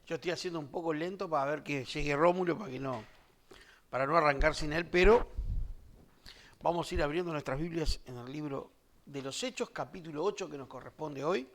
Yo estoy haciendo un poco lento para ver que llegue Rómulo, para no arrancar sin él, pero vamos a ir abriendo nuestras Biblias en el libro de los Hechos, capítulo 8, que nos corresponde hoy.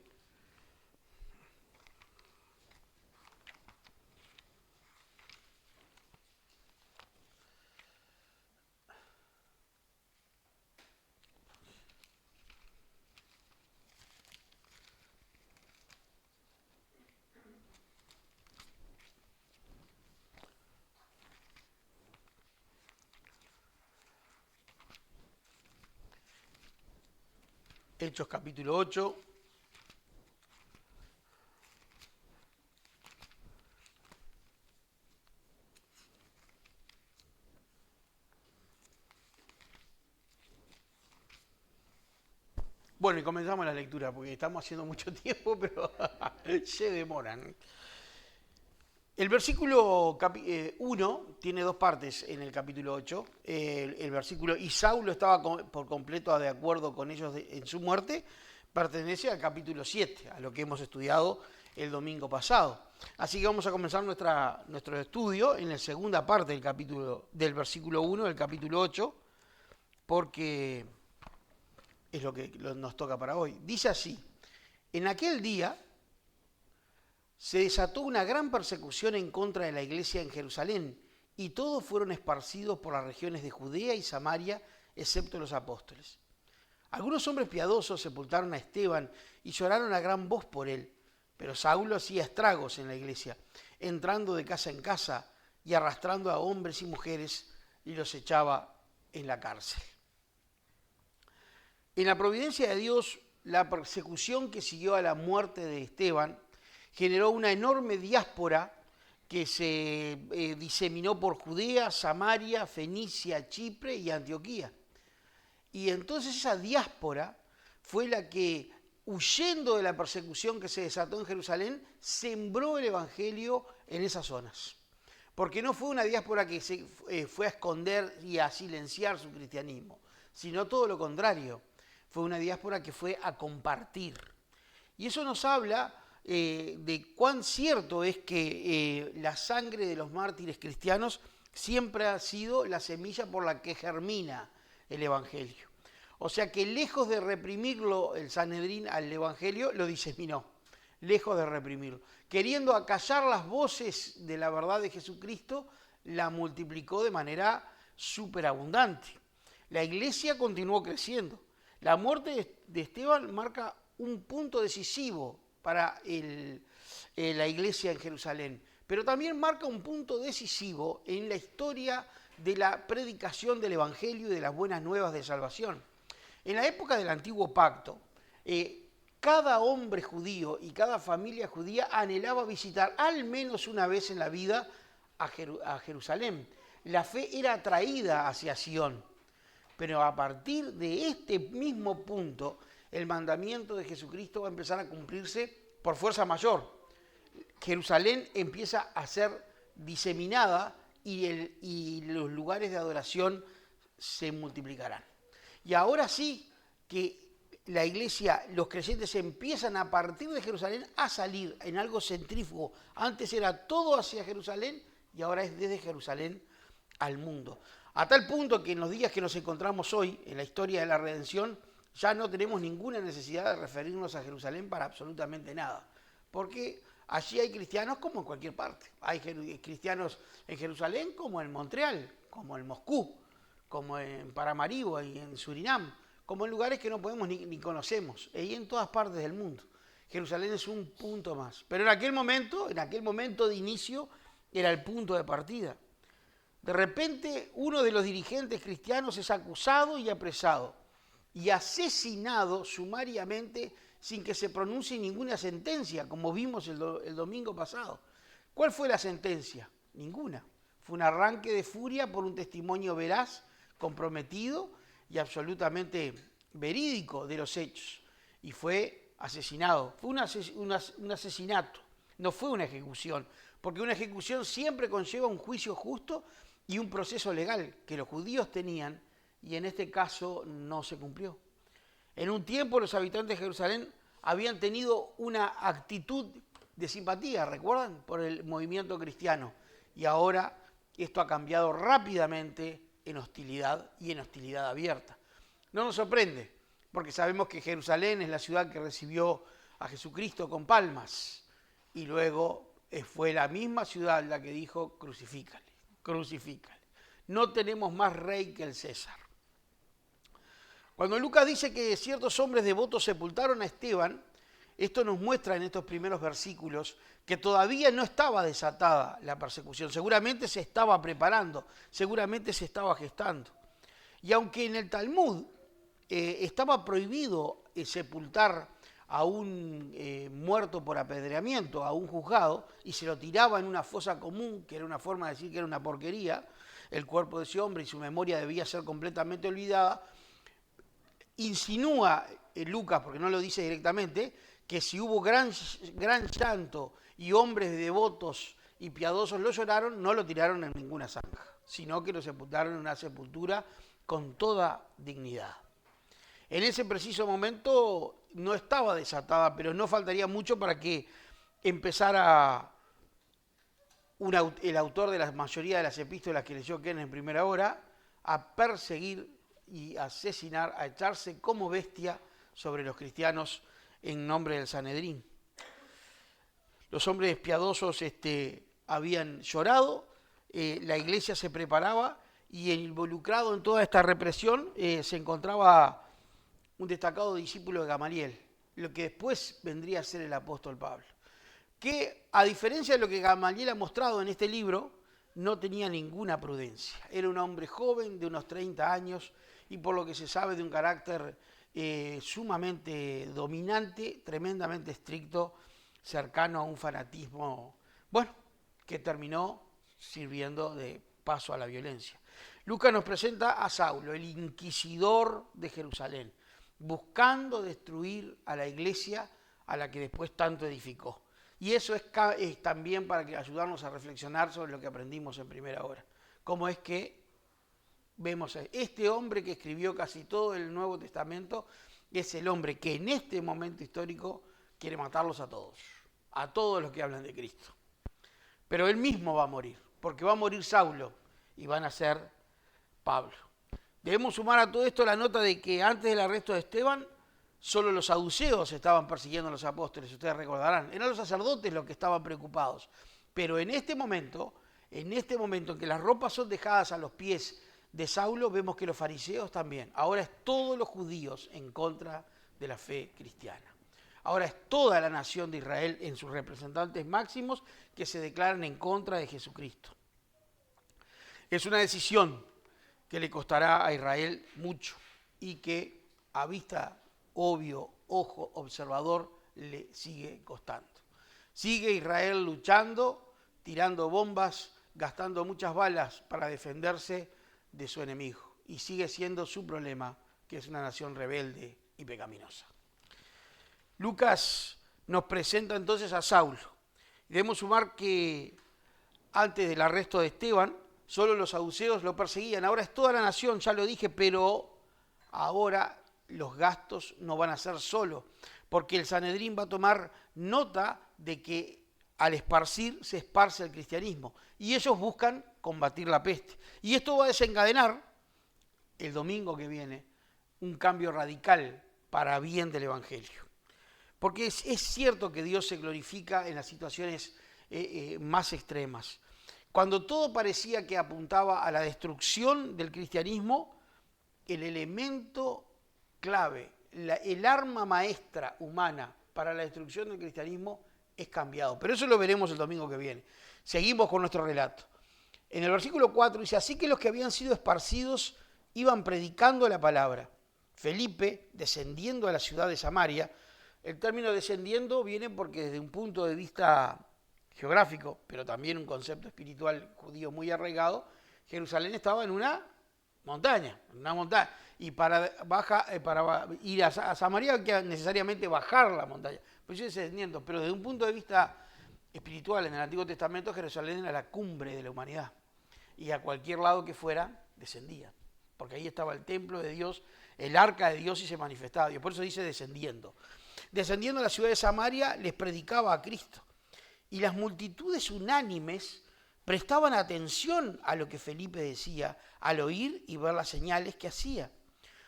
Hechos, capítulo 8. Bueno, y comenzamos la lectura, porque estamos haciendo mucho tiempo, pero se demoran. El versículo 1 tiene dos partes en el capítulo 8. El versículo, y Saulo estaba por completo de acuerdo con ellos en su muerte, pertenece al capítulo 7, a lo que hemos estudiado el domingo pasado. Así que vamos a comenzar nuestro estudio en la segunda parte del versículo 1 del capítulo 8, porque es lo que nos toca para hoy. Dice así: en aquel día se desató una gran persecución en contra de la iglesia en Jerusalén, y todos fueron esparcidos por las regiones de Judea y Samaria, excepto los apóstoles. Algunos hombres piadosos sepultaron a Esteban y lloraron a gran voz por él, pero Saulo hacía estragos en la iglesia, entrando de casa en casa y arrastrando a hombres y mujeres, y los echaba en la cárcel. En la providencia de Dios, la persecución que siguió a la muerte de Esteban generó una enorme diáspora que se diseminó por Judea, Samaria, Fenicia, Chipre y Antioquía. Y entonces esa diáspora fue la que, huyendo de la persecución que se desató en Jerusalén, sembró el evangelio en esas zonas. Porque no fue una diáspora que se fue a esconder y a silenciar su cristianismo, sino todo lo contrario. Fue una diáspora que fue a compartir. Y eso nos habla de cuán cierto es que la sangre de los mártires cristianos siempre ha sido la semilla por la que germina el Evangelio. O sea que lejos de reprimirlo el Sanedrín al Evangelio, lo diseminó, lejos de reprimirlo. Queriendo acallar las voces de la verdad de Jesucristo, la multiplicó de manera superabundante. La iglesia continuó creciendo. La muerte de Esteban marca un punto decisivo para la iglesia en Jerusalén, pero también marca un punto decisivo en la historia de la predicación del Evangelio y de las buenas nuevas de salvación. En la época del Antiguo Pacto, cada hombre judío y cada familia judía anhelaba visitar al menos una vez en la vida a Jerusalén. La fe era atraída hacia Sion. Pero a partir de este mismo punto, el mandamiento de Jesucristo va a empezar a cumplirse por fuerza mayor. Jerusalén empieza a ser diseminada y los lugares de adoración se multiplicarán. Y ahora sí que la iglesia, los creyentes empiezan a partir de Jerusalén a salir en algo centrífugo. Antes era todo hacia Jerusalén y ahora es desde Jerusalén al mundo. A tal punto que en los días que nos encontramos hoy, en la historia de la redención, ya no tenemos ninguna necesidad de referirnos a Jerusalén para absolutamente nada. Porque allí hay cristianos como en cualquier parte. Hay cristianos en Jerusalén como en Montreal, como en Moscú, como en Paramaribo y en Surinam, como en lugares que no podemos ni conocemos, y en todas partes del mundo. Jerusalén es un punto más. Pero en aquel momento de inicio, era el punto de partida. De repente, uno de los dirigentes cristianos es acusado y apresado y asesinado sumariamente sin que se pronuncie ninguna sentencia, como vimos el domingo pasado. ¿Cuál fue la sentencia? Ninguna. Fue un arranque de furia por un testimonio veraz, comprometido y absolutamente verídico de los hechos. Y fue asesinado. Fue un asesinato, no fue una ejecución, porque una ejecución siempre conlleva un juicio justo y un proceso legal que los judíos tenían, y en este caso no se cumplió. En un tiempo los habitantes de Jerusalén habían tenido una actitud de simpatía, ¿recuerdan? Por el movimiento cristiano. Y ahora esto ha cambiado rápidamente en hostilidad y en hostilidad abierta. No nos sorprende, porque sabemos que Jerusalén es la ciudad que recibió a Jesucristo con palmas y luego fue la misma ciudad la que dijo crucifícale, crucifícale. No tenemos más rey que el César. Cuando Lucas dice que ciertos hombres devotos sepultaron a Esteban, esto nos muestra en estos primeros versículos que todavía no estaba desatada la persecución, seguramente se estaba preparando, seguramente se estaba gestando. Y aunque en el Talmud estaba prohibido sepultar a un muerto por apedreamiento, a un juzgado, y se lo tiraba en una fosa común, que era una forma de decir que era una porquería, el cuerpo de ese hombre y su memoria debía ser completamente olvidada, insinúa Lucas, porque no lo dice directamente, que si hubo gran llanto y hombres devotos y piadosos lo lloraron, no lo tiraron en ninguna zanja, sino que lo sepultaron en una sepultura con toda dignidad. En ese preciso momento no estaba desatada, pero no faltaría mucho para que empezara el autor de la mayoría de las epístolas que leyó Ken en primera hora a perseguir y asesinar, a echarse como bestia sobre los cristianos en nombre del Sanedrín. Los hombres piadosos habían llorado, la iglesia se preparaba y involucrado en toda esta represión se encontraba un destacado discípulo de Gamaliel, lo que después vendría a ser el apóstol Pablo, que a diferencia de lo que Gamaliel ha mostrado en este libro, no tenía ninguna prudencia. Era un hombre joven de unos 30 años y por lo que se sabe de un carácter sumamente dominante, tremendamente estricto, cercano a un fanatismo, bueno, que terminó sirviendo de paso a la violencia. Lucas nos presenta a Saulo, el inquisidor de Jerusalén, buscando destruir a la iglesia a la que después tanto edificó. Y eso es también para ayudarnos a reflexionar sobre lo que aprendimos en primera hora. Cómo es que vemos a este hombre que escribió casi todo el Nuevo Testamento, es el hombre que en este momento histórico quiere matarlos a todos los que hablan de Cristo. Pero él mismo va a morir, porque va a morir Saulo y van a ser Pablo. Debemos sumar a todo esto la nota de que antes del arresto de Esteban, solo los saduceos estaban persiguiendo a los apóstoles, ustedes recordarán. Eran los sacerdotes los que estaban preocupados. Pero en este momento en que las ropas son dejadas a los pies de Saulo, vemos que los fariseos también. Ahora es todos los judíos en contra de la fe cristiana. Ahora es toda la nación de Israel en sus representantes máximos que se declaran en contra de Jesucristo. Es una decisión que le costará a Israel mucho y que a vista obvio, ojo observador, le sigue costando. Sigue Israel luchando, tirando bombas, gastando muchas balas para defenderse de su enemigo. Y sigue siendo su problema, que es una nación rebelde y pecaminosa. Lucas nos presenta entonces a Saulo. Debemos sumar que antes del arresto de Esteban, solo los saduceos lo perseguían. Ahora es toda la nación, ya lo dije, pero ahora los gastos no van a ser solo, porque el Sanedrín va a tomar nota de que al esparcir se esparce el cristianismo y ellos buscan combatir la peste. Y esto va a desencadenar el domingo que viene un cambio radical para bien del Evangelio. Porque es cierto que Dios se glorifica en las situaciones más extremas. Cuando todo parecía que apuntaba a la destrucción del cristianismo, el elemento clave, el arma maestra humana para la destrucción del cristianismo es cambiado. Pero eso lo veremos el domingo que viene. Seguimos con nuestro relato. En el versículo 4 dice, así que los que habían sido esparcidos iban predicando la palabra. Felipe, descendiendo a la ciudad de Samaria, el término descendiendo viene porque desde un punto de vista geográfico, pero también un concepto espiritual judío muy arraigado, Jerusalén estaba en una montaña, y para ir a Samaria hay que necesariamente bajar la montaña, pues yo descendiendo, pero desde un punto de vista espiritual en el Antiguo Testamento Jerusalén era la cumbre de la humanidad, y a cualquier lado que fuera, descendía, porque ahí estaba el templo de Dios, el arca de Dios y se manifestaba Dios, por eso dice descendiendo. Descendiendo a la ciudad de Samaria les predicaba a Cristo. y las multitudes unánimes prestaban atención a lo que Felipe decía al oír y ver las señales que hacía.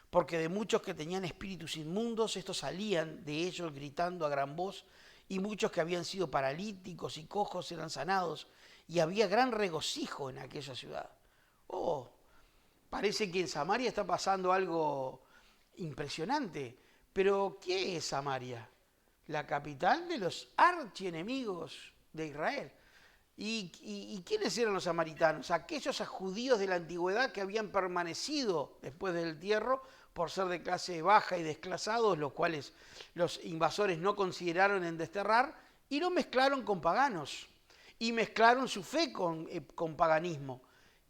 Porque de muchos que tenían espíritus inmundos, estos salían de ellos gritando a gran voz, y muchos que habían sido paralíticos y cojos eran sanados, y había gran regocijo en aquella ciudad. Oh, parece que en Samaria está pasando algo impresionante. Pero, ¿qué es Samaria? La capital de los archienemigos de Israel. ¿Y quiénes eran los samaritanos? Aquellos judíos de la antigüedad que habían permanecido después del destierro por ser de clase baja y desclasados, los cuales los invasores no consideraron en desterrar, y lo mezclaron con paganos, y mezclaron su fe con paganismo.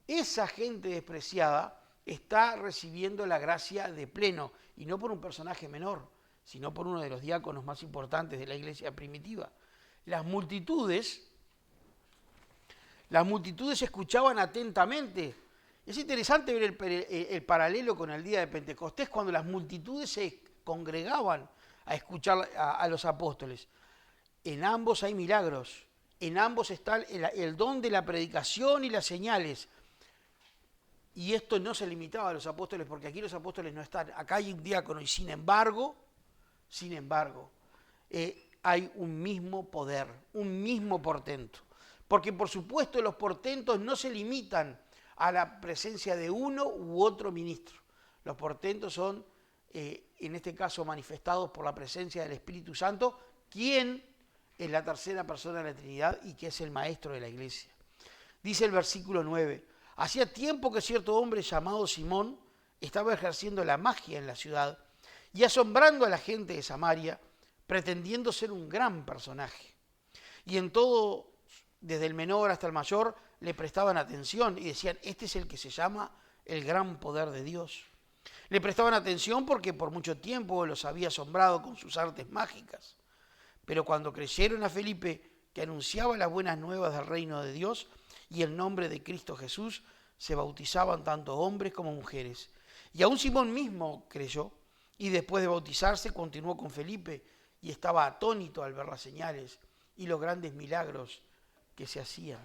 Esa gente despreciada está recibiendo la gracia de pleno, y no por un personaje menor, sino por uno de los diáconos más importantes de la iglesia primitiva. Las multitudes escuchaban atentamente. Es interesante ver el paralelo con el día de Pentecostés, cuando las multitudes se congregaban a escuchar a los apóstoles. En ambos hay milagros, en ambos está el don de la predicación y las señales. Y esto no se limitaba a los apóstoles, porque aquí los apóstoles no están. Acá hay un diácono y sin embargo, hay un mismo poder, un mismo portento. Porque por supuesto los portentos no se limitan a la presencia de uno u otro ministro. Los portentos son, en este caso, manifestados por la presencia del Espíritu Santo, quien es la tercera persona de la Trinidad y que es el maestro de la iglesia. Dice el versículo 9, hacía tiempo que cierto hombre llamado Simón estaba ejerciendo la magia en la ciudad y asombrando a la gente de Samaria, pretendiendo ser un gran personaje. Y en todo, desde el menor hasta el mayor, le prestaban atención y decían, este es el que se llama el gran poder de Dios. Le prestaban atención porque por mucho tiempo los había asombrado con sus artes mágicas. Pero cuando creyeron a Felipe, que anunciaba las buenas nuevas del reino de Dios y el nombre de Cristo Jesús, se bautizaban tanto hombres como mujeres. Y aún Simón mismo creyó, y después de bautizarse continuó con Felipe, y estaba atónito al ver las señales y los grandes milagros que se hacían.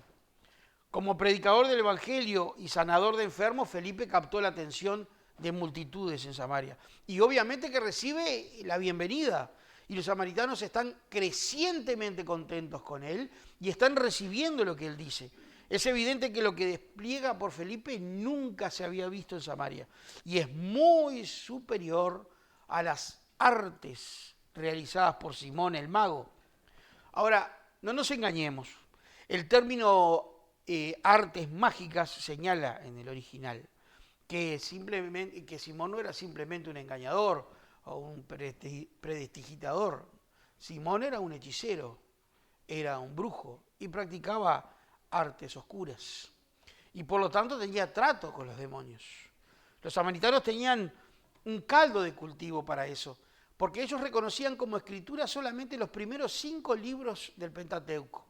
Como predicador del Evangelio y sanador de enfermos, Felipe captó la atención de multitudes en Samaria. Y obviamente que recibe la bienvenida. Y los samaritanos están crecientemente contentos con él y están recibiendo lo que él dice. Es evidente que lo que despliega por Felipe nunca se había visto en Samaria. Y es muy superior a las artes realizadas por Simón el mago. Ahora, no nos engañemos. El término artes mágicas señala en el original que Simón no era simplemente un engañador o un prestidigitador. Simón era un hechicero, era un brujo y practicaba artes oscuras. Y por lo tanto tenía trato con los demonios. Los samaritanos tenían un caldo de cultivo para eso, porque ellos reconocían como escritura solamente los primeros 5 libros del Pentateuco.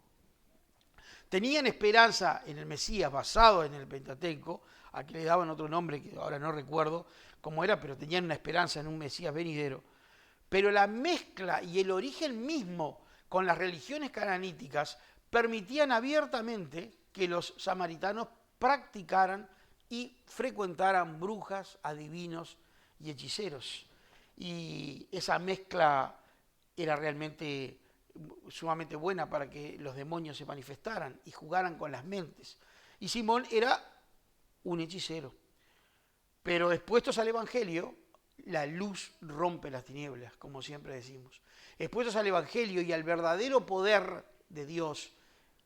Tenían esperanza en el Mesías basado en el Pentateuco, a que le daban otro nombre que ahora no recuerdo cómo era, pero tenían una esperanza en un Mesías venidero. Pero la mezcla y el origen mismo con las religiones cananíticas permitían abiertamente que los samaritanos practicaran y frecuentaran brujas, adivinos y hechiceros. Y esa mezcla era realmente sumamente buena para que los demonios se manifestaran y jugaran con las mentes. Y Simón era un hechicero. Pero expuestos al Evangelio, la luz rompe las tinieblas, como siempre decimos. Expuestos al Evangelio y al verdadero poder de Dios,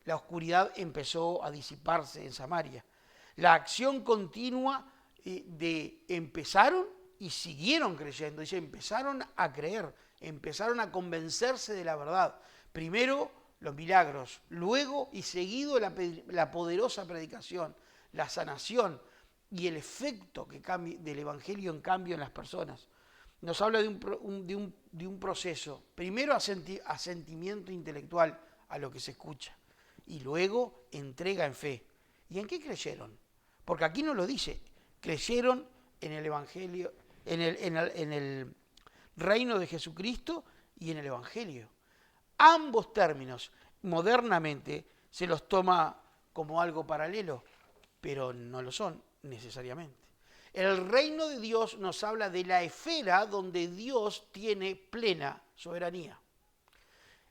la oscuridad empezó a disiparse en Samaria. La acción continua empezaron y siguieron creyendo. Dice, empezaron a creer, empezaron a convencerse de la verdad. Primero los milagros, luego y seguido la poderosa predicación, la sanación y el efecto del Evangelio en cambio en las personas. Nos habla de un proceso, primero asentimiento intelectual a lo que se escucha y luego entrega en fe. ¿Y en qué creyeron? Porque aquí no lo dice, creyeron en el Evangelio, en el reino de Jesucristo y en el Evangelio. Ambos términos, modernamente se los toma como algo paralelo, pero no lo son necesariamente. El reino de Dios nos habla de la esfera donde Dios tiene plena soberanía.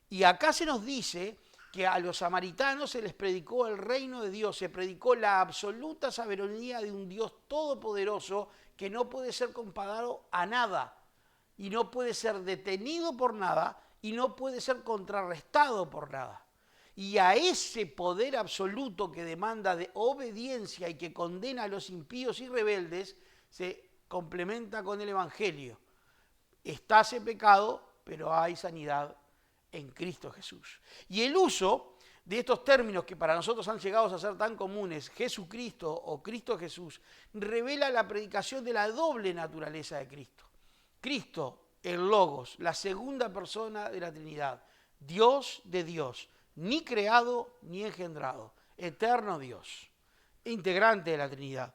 Y acá se nos dice que a los samaritanos se les predicó el reino de Dios, se predicó la absoluta soberanía de un Dios todopoderoso que no puede ser comparado a nada y no puede ser detenido por nada y no puede ser contrarrestado por nada. Y a ese poder absoluto que demanda de obediencia y que condena a los impíos y rebeldes, se complementa con el Evangelio. Está ese pecado, pero hay sanidad en Cristo Jesús. Y el uso de estos términos que para nosotros han llegado a ser tan comunes, Jesucristo o Cristo Jesús, revela la predicación de la doble naturaleza de Cristo. Cristo, el Logos, la segunda persona de la Trinidad, Dios de Dios, ni creado ni engendrado, eterno Dios, integrante de la Trinidad.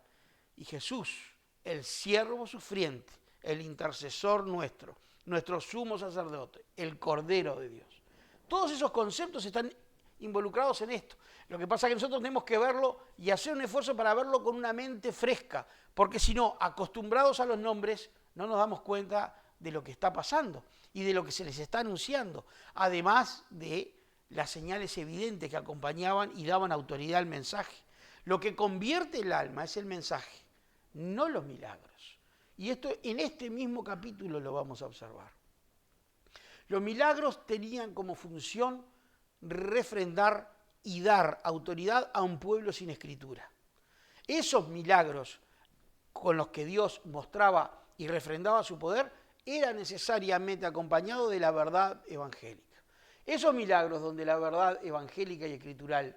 Y Jesús, el siervo sufriente, el intercesor nuestro, nuestro sumo sacerdote, el Cordero de Dios. Todos esos conceptos están involucrados en esto. Lo que pasa es que nosotros tenemos que verlo y hacer un esfuerzo para verlo con una mente fresca, porque si no, acostumbrados a los nombres, no nos damos cuenta de lo que está pasando y de lo que se les está anunciando, además de las señales evidentes que acompañaban y daban autoridad al mensaje. Lo que convierte el alma es el mensaje, no los milagros. Y esto en este mismo capítulo lo vamos a observar. Los milagros tenían como función refrendar y dar autoridad a un pueblo sin escritura. Esos milagros con los que Dios mostraba y refrendaba su poder eran necesariamente acompañados de la verdad evangélica. Esos milagros donde la verdad evangélica y escritural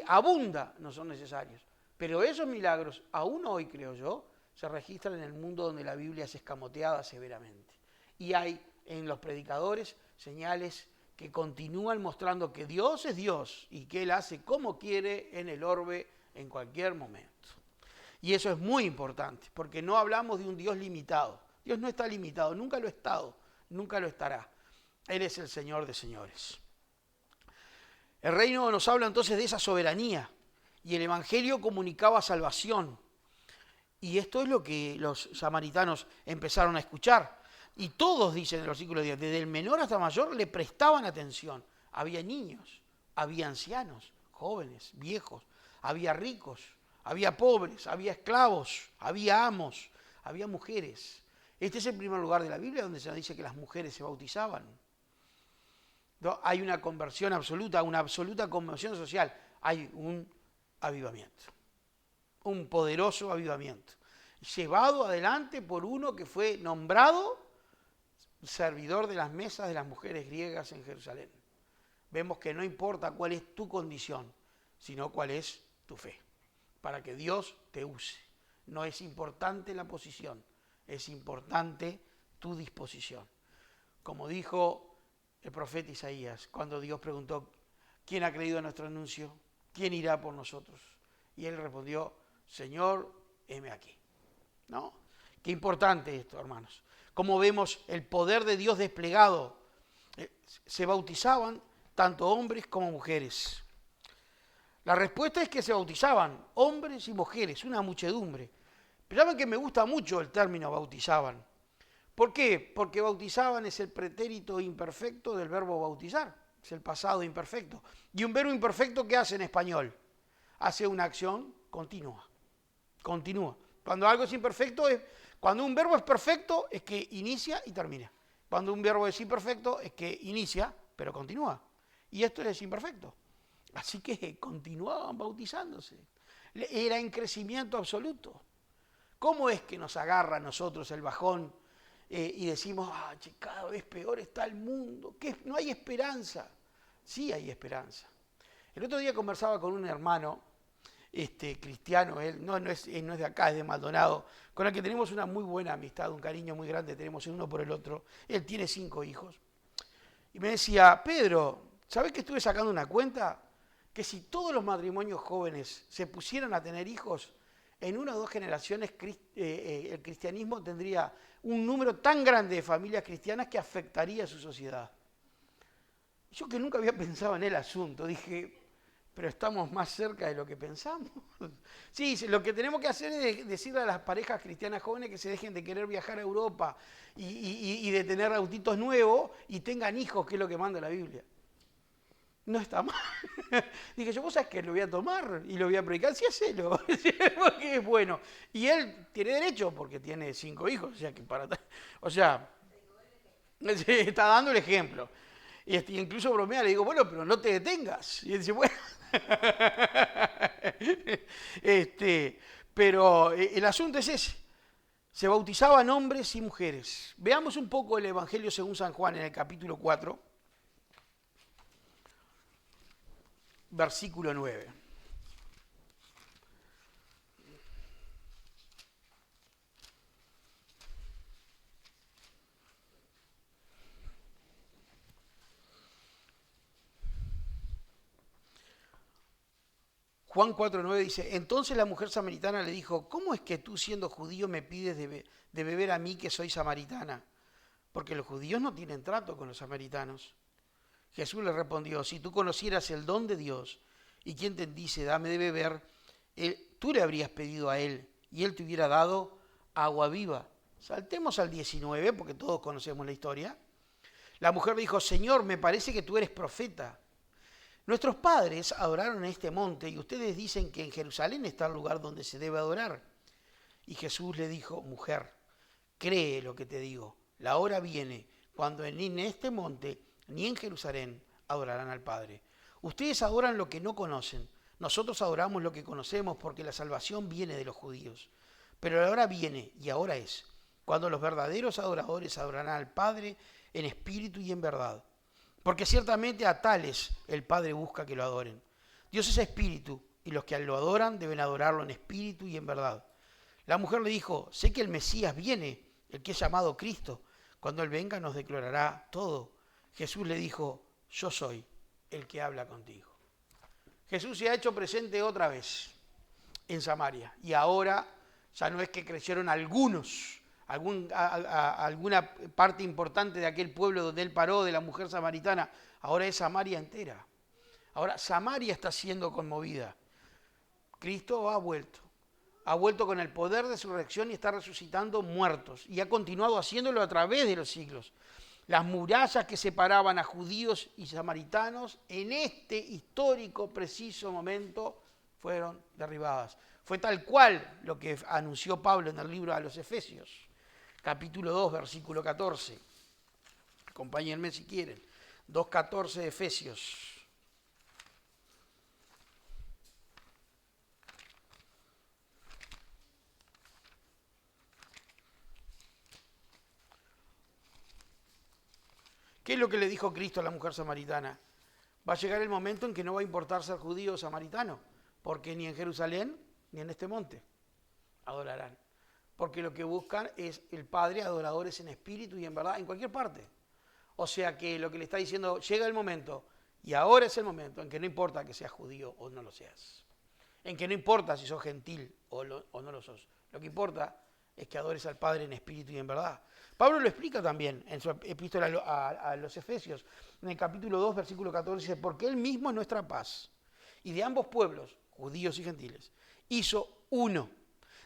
abunda no son necesarios, pero esos milagros, aún hoy creo yo, se registran en el mundo donde la Biblia es escamoteada severamente. Y hay en los predicadores señales que continúan mostrando que Dios es Dios y que Él hace como quiere en el orbe en cualquier momento. Y eso es muy importante, porque no hablamos de un Dios limitado. Dios no está limitado, nunca lo ha estado, nunca lo estará. Él es el Señor de señores. El reino nos habla entonces de esa soberanía y el Evangelio comunicaba salvación. Y esto es lo que los samaritanos empezaron a escuchar. Y todos, dicen en el versículo 10, desde el menor hasta el mayor le prestaban atención. Había niños, había ancianos, jóvenes, viejos, había ricos, había pobres, había esclavos, había amos, había mujeres. Este es el primer lugar de la Biblia donde se nos dice que las mujeres se bautizaban. ¿No? Hay una conversión absoluta, una absoluta conversión social. Hay un avivamiento, un poderoso avivamiento, llevado adelante por uno que fue nombrado servidor de las mesas de las mujeres griegas en Jerusalén. Vemos que no importa cuál es tu condición, sino cuál es tu fe, para que Dios te use. No es importante la posición, es importante tu disposición. Como dijo el profeta Isaías, cuando Dios preguntó, ¿quién ha creído en nuestro anuncio? ¿Quién irá por nosotros? Y él respondió, Señor, heme aquí. ¿No? Qué importante esto, hermanos. Como vemos el poder de Dios desplegado. Se bautizaban tanto hombres como mujeres. La respuesta es que se bautizaban hombres y mujeres, una muchedumbre. Pero saben que me gusta mucho el término bautizaban. ¿Por qué? Porque bautizaban es el pretérito imperfecto del verbo bautizar. Es el pasado imperfecto. Y un verbo imperfecto, ¿qué hace en español? Hace una acción continua. Continúa. Cuando algo es imperfecto, cuando un verbo es perfecto, es que inicia y termina. Cuando un verbo es imperfecto, es que inicia, pero continúa. Y esto es imperfecto. Así que continuaban bautizándose. Era en crecimiento absoluto. ¿Cómo es que nos agarra a nosotros el bajón y decimos, cada vez peor está el mundo, que no hay esperanza? Sí hay esperanza. El otro día conversaba con un hermano cristiano, él no es de acá, es de Maldonado, con el que tenemos una muy buena amistad, un cariño muy grande, tenemos el uno por el otro. Él tiene 5 hijos. Y me decía, Pedro, ¿sabés que estuve sacando una cuenta? Que si todos los matrimonios jóvenes se pusieran a tener hijos, en 1 o 2 generaciones el cristianismo tendría un número tan grande de familias cristianas que afectaría a su sociedad. Yo que nunca había pensado en el asunto, dije, pero estamos más cerca de lo que pensamos. Sí, lo que tenemos que hacer es decirle a las parejas cristianas jóvenes que se dejen de querer viajar a Europa y de tener autitos nuevos y tengan hijos, que es lo que manda la Biblia. No está mal. Dije yo, vos sabés que lo voy a tomar y lo voy a predicar, sí, hacelo, porque es bueno. Y él tiene derecho porque tiene 5 hijos, o sea, que o sea, está dando el ejemplo. Y incluso bromea, le digo, bueno, pero no te detengas. Y él dice, bueno. Pero el asunto es ese. Se bautizaban hombres y mujeres. Veamos un poco el Evangelio según San Juan en el capítulo 4, versículo 9. Juan 4:9 dice, entonces la mujer samaritana le dijo, ¿cómo es que tú siendo judío me pides de beber a mí que soy samaritana? Porque los judíos no tienen trato con los samaritanos. Jesús le respondió, si tú conocieras el don de Dios y quien te dice, dame de beber, tú le habrías pedido a él y él te hubiera dado agua viva. Saltemos al 19 porque todos conocemos la historia. La mujer le dijo, Señor, me parece que tú eres profeta. Nuestros padres adoraron en este monte y ustedes dicen que en Jerusalén está el lugar donde se debe adorar. Y Jesús le dijo, mujer, cree lo que te digo. La hora viene cuando ni en este monte ni en Jerusalén adorarán al Padre. Ustedes adoran lo que no conocen. Nosotros adoramos lo que conocemos porque la salvación viene de los judíos. Pero la hora viene, y ahora es, cuando los verdaderos adoradores adorarán al Padre en espíritu y en verdad. Porque ciertamente a tales el Padre busca que lo adoren. Dios es espíritu, y los que lo adoran deben adorarlo en espíritu y en verdad. La mujer le dijo, sé que el Mesías viene, el que es llamado Cristo. Cuando Él venga nos declarará todo. Jesús le dijo, yo soy el que habla contigo. Jesús se ha hecho presente otra vez en Samaria. Y ahora ya no es que crecieron algunos, alguna parte importante de aquel pueblo donde Él paró, de la mujer samaritana. Ahora es Samaria entera. Ahora Samaria está siendo conmovida. Cristo ha vuelto con el poder de su resurrección y está resucitando muertos. Y ha continuado haciéndolo a través de los siglos. Las murallas que separaban a judíos y samaritanos en este histórico, preciso momento fueron derribadas. Fue tal cual lo que anunció Pablo en el libro a los Efesios, capítulo 2, versículo 14. Acompáñenme si quieren. 2:14 de Efesios. ¿Qué es lo que le dijo Cristo a la mujer samaritana? Va a llegar el momento en que no va a importar ser judío o samaritano, porque ni en Jerusalén ni en este monte adorarán. Porque lo que buscan es el Padre, adoradores en espíritu y en verdad, en cualquier parte. O sea que lo que le está diciendo, llega el momento, y ahora es el momento, en que no importa que seas judío o no lo seas. En que no importa si sos gentil o no lo sos. Lo que importa es que adores al Padre en espíritu y en verdad. Pablo lo explica también en su epístola a los Efesios, en el capítulo 2, versículo 14, dice, porque Él mismo es nuestra paz, y de ambos pueblos, judíos y gentiles, hizo uno,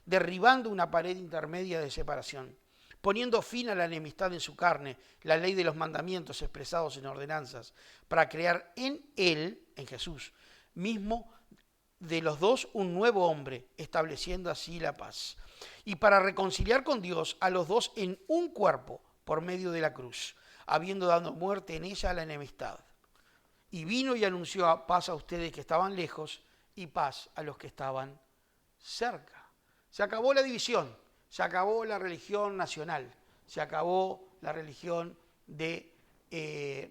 derribando una pared intermedia de separación, poniendo fin a la enemistad en su carne, la ley de los mandamientos expresados en ordenanzas, para crear en Él, en Jesús, mismo de los dos un nuevo hombre, estableciendo así la paz. Y para reconciliar con Dios a los dos en un cuerpo por medio de la cruz, habiendo dado muerte en ella a la enemistad. Y vino y anunció paz a ustedes que estaban lejos y paz a los que estaban cerca. Se acabó la división, se acabó la religión nacional, se acabó la religión de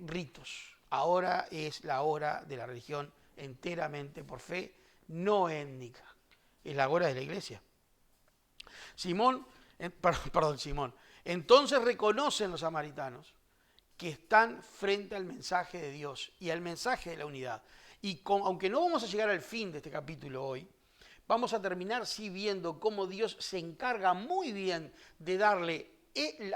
ritos. Ahora es la hora de la religión enteramente por fe, no étnica. Es la hora de la iglesia. Simón. Entonces reconocen los samaritanos que están frente al mensaje de Dios y al mensaje de la unidad. Y aunque no vamos a llegar al fin de este capítulo hoy, vamos a terminar sí viendo cómo Dios se encarga muy bien de darle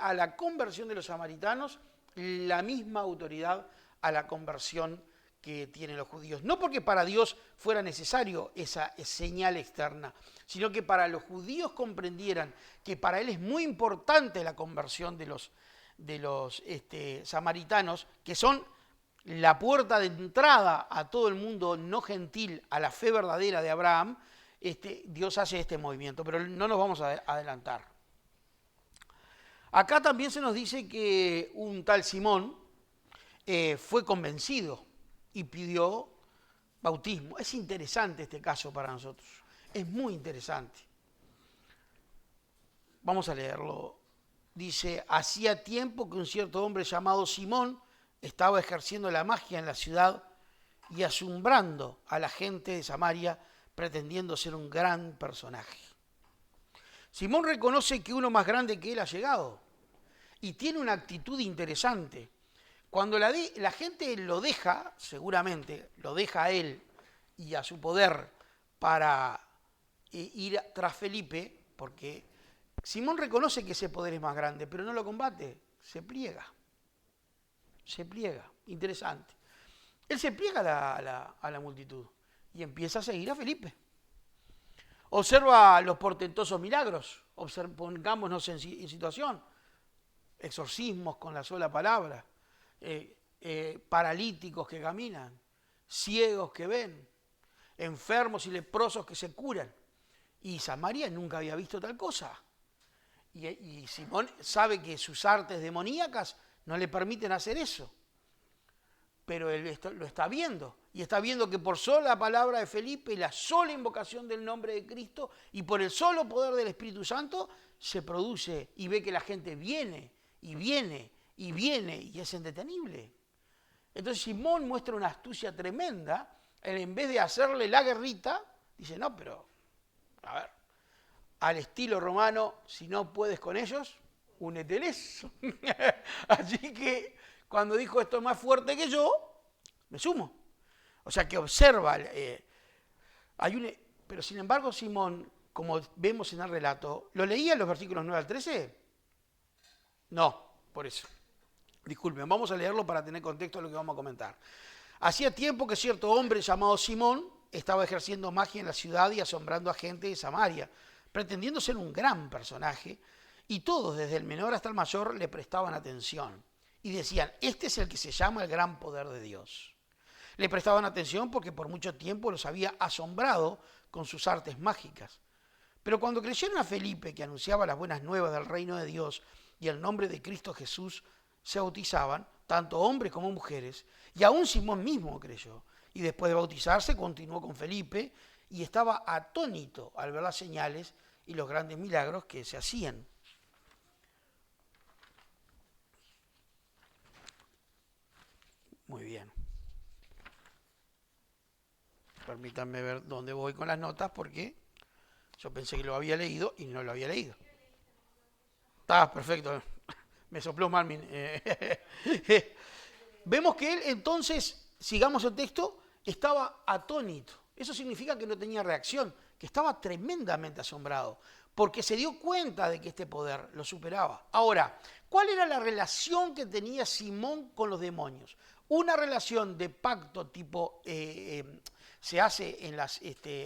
a la conversión de los samaritanos la misma autoridad a la conversión que tienen los judíos. No porque para Dios fuera necesario esa señal externa, sino que para los judíos comprendieran que para Él es muy importante la conversión de los samaritanos, que son la puerta de entrada a todo el mundo no gentil, a la fe verdadera de Abraham. Dios hace este movimiento, pero no nos vamos a adelantar. Acá también se nos dice que un tal Simón fue convencido y pidió bautismo. Es interesante este caso para nosotros, es muy interesante. Vamos a leerlo. Dice, hacía tiempo que un cierto hombre llamado Simón estaba ejerciendo la magia en la ciudad y asombrando a la gente de Samaria, pretendiendo ser un gran personaje. Simón reconoce que uno más grande que él ha llegado y tiene una actitud interesante. Cuando la gente lo deja, seguramente lo deja a él y a su poder para ir tras Felipe, porque Simón reconoce que ese poder es más grande, pero no lo combate, se pliega. Se pliega, interesante. Él se pliega a la multitud y empieza a seguir a Felipe. Observa los portentosos milagros, pongámonos en situación, exorcismos con la sola palabra, paralíticos que caminan, ciegos que ven, enfermos y leprosos que se curan. Y Samaria nunca había visto tal cosa. Y Simón sabe que sus artes demoníacas no le permiten hacer eso. Pero él lo está viendo. Y está viendo que por sola palabra de Felipe, la sola invocación del nombre de Cristo y por el solo poder del Espíritu Santo, se produce y ve que la gente viene y viene y viene y es indetenible. Entonces Simón muestra una astucia tremenda. Él, en vez de hacerle la guerrita, dice, no, pero, a ver, al estilo romano, si no puedes con ellos, úneteles. Así que cuando dijo esto es más fuerte que yo, me sumo. O sea que observa, pero sin embargo Simón, como vemos en el relato, ¿lo leía en los versículos 9 al 13? No, por eso. Disculpen, vamos a leerlo para tener contexto de lo que vamos a comentar. Hacía tiempo que cierto hombre llamado Simón estaba ejerciendo magia en la ciudad y asombrando a gente de Samaria, pretendiendo ser un gran personaje, y todos, desde el menor hasta el mayor, le prestaban atención. Y decían, este es el que se llama el gran poder de Dios. Le prestaban atención porque por mucho tiempo los había asombrado con sus artes mágicas. Pero cuando creyeron a Felipe, que anunciaba las buenas nuevas del reino de Dios y el nombre de Cristo Jesús, se bautizaban, tanto hombres como mujeres, y aún Simón mismo creyó. Y después de bautizarse continuó con Felipe y estaba atónito al ver las señales y los grandes milagros que se hacían. Muy bien. Permítanme ver dónde voy con las notas porque yo pensé que lo había leído y no lo había leído. Está perfecto. Me sopló Malmin. Vemos que él entonces, sigamos el texto, estaba atónito. Eso significa que no tenía reacción, que estaba tremendamente asombrado, porque se dio cuenta de que este poder lo superaba. Ahora, ¿cuál era la relación que tenía Simón con los demonios? Una relación de pacto tipo se hace en las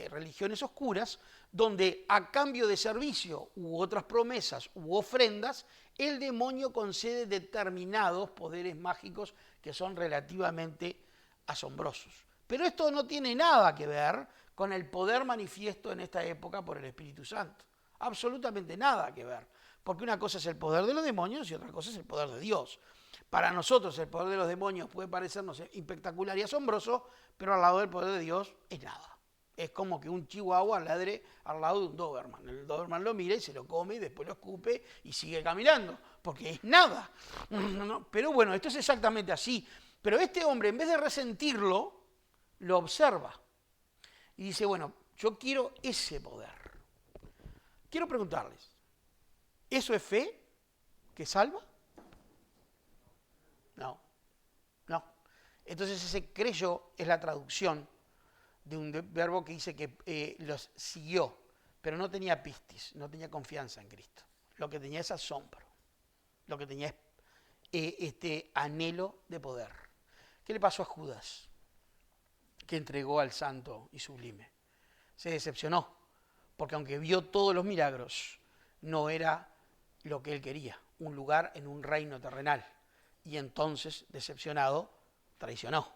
religiones oscuras, donde a cambio de servicio u otras promesas u ofrendas, el demonio concede determinados poderes mágicos que son relativamente asombrosos. Pero esto no tiene nada que ver con el poder manifiesto en esta época por el Espíritu Santo. Absolutamente nada que ver. Porque una cosa es el poder de los demonios y otra cosa es el poder de Dios. Para nosotros el poder de los demonios puede parecernos espectacular y asombroso, pero al lado del poder de Dios es nada. Es como que un chihuahua ladre al lado de un Doberman. El Doberman lo mira y se lo come y después lo escupe y sigue caminando, porque es nada. Pero bueno, esto es exactamente así. Pero este hombre, en vez de resentirlo, lo observa y dice, bueno, yo quiero ese poder. Quiero preguntarles, ¿eso es fe que salva? No, no. Entonces ese creyó es la traducción de un verbo que dice que los siguió, pero no tenía pistis, no tenía confianza en Cristo. Lo que tenía es asombro, lo que tenía es este anhelo de poder. ¿Qué le pasó a Judas, que entregó al santo y sublime? Se decepcionó, porque aunque vio todos los milagros, no era lo que él quería, un lugar en un reino terrenal. Y entonces, decepcionado, traicionó.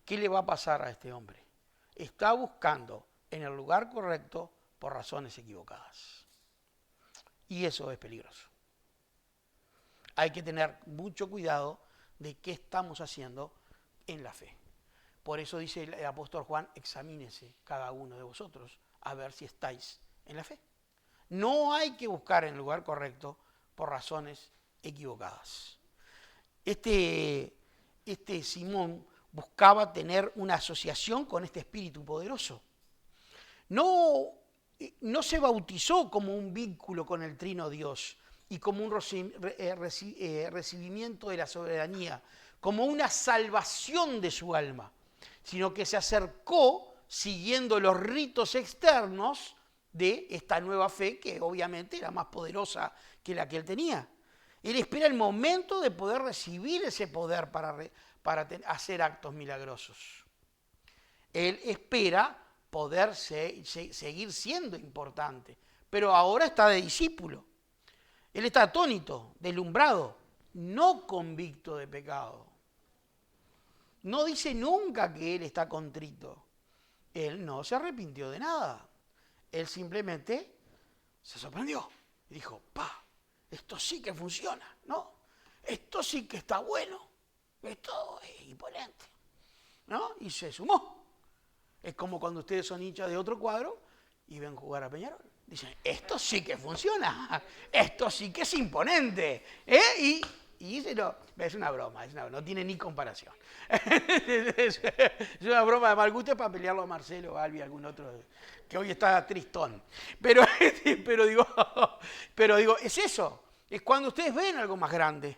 ¿Qué le va a pasar a este hombre? Está buscando en el lugar correcto por razones equivocadas. Y eso es peligroso. Hay que tener mucho cuidado de qué estamos haciendo en la fe. Por eso dice el apóstol Juan, examínese cada uno de vosotros a ver si estáis en la fe. No hay que buscar en el lugar correcto por razones equivocadas. Este Simón buscaba tener una asociación con este espíritu poderoso. No se bautizó como un vínculo con el Trino Dios y como un recibimiento de la soberanía, como una salvación de su alma, sino que se acercó siguiendo los ritos externos de esta nueva fe, que obviamente era más poderosa que la que él tenía. Él espera el momento de poder recibir ese poder para hacer actos milagrosos. Él espera poder seguir siendo importante, pero ahora está de discípulo. Él está atónito, deslumbrado, no convicto de pecado. No dice nunca que él está contrito. Él no se arrepintió de nada. Él simplemente se sorprendió y dijo, esto sí que funciona, ¿no? Esto sí que está bueno, esto es imponente, ¿no? Y se sumó. Es como cuando ustedes son hinchas de otro cuadro y ven jugar a Peñarol. Dicen, esto sí que funciona, esto sí que es imponente, ¿eh? Y no, es una broma, no tiene ni comparación. Es una broma de mal gusto para pelearlo a Marcelo, a Albi, algún otro que hoy está tristón. Pero digo, es eso, es cuando ustedes ven algo más grande.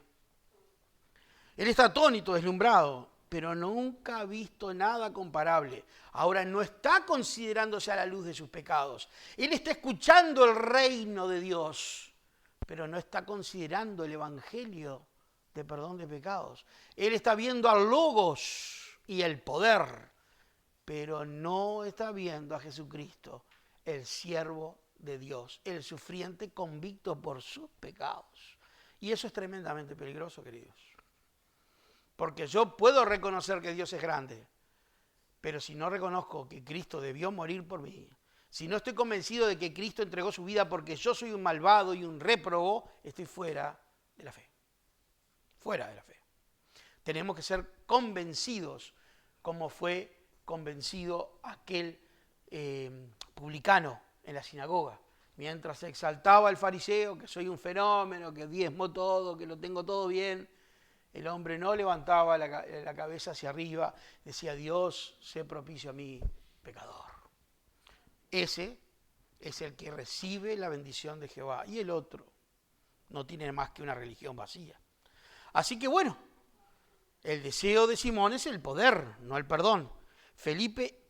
Él está atónito, deslumbrado, pero nunca ha visto nada comparable. Ahora no está considerándose a la luz de sus pecados. Él está escuchando el reino de Dios, pero no está considerando el evangelio de perdón de pecados. Él está viendo al Logos y el poder, pero no está viendo a Jesucristo, el siervo de Dios, el sufriente convicto por sus pecados. Y eso es tremendamente peligroso, queridos. Porque yo puedo reconocer que Dios es grande, pero si no reconozco que Cristo debió morir por mí, si no estoy convencido de que Cristo entregó su vida porque yo soy un malvado y un réprobo, estoy fuera de la fe. Fuera de la fe. Tenemos que ser convencidos, como fue convencido aquel publicano en la sinagoga. Mientras se exaltaba el fariseo, que soy un fenómeno, que diezmo todo, que lo tengo todo bien, el hombre no levantaba la cabeza hacia arriba, decía, Dios, sé propicio a mí, pecador. Ese es el que recibe la bendición de Jehová. Y el otro no tiene más que una religión vacía. Así que bueno, el deseo de Simón es el poder, no el perdón. Felipe,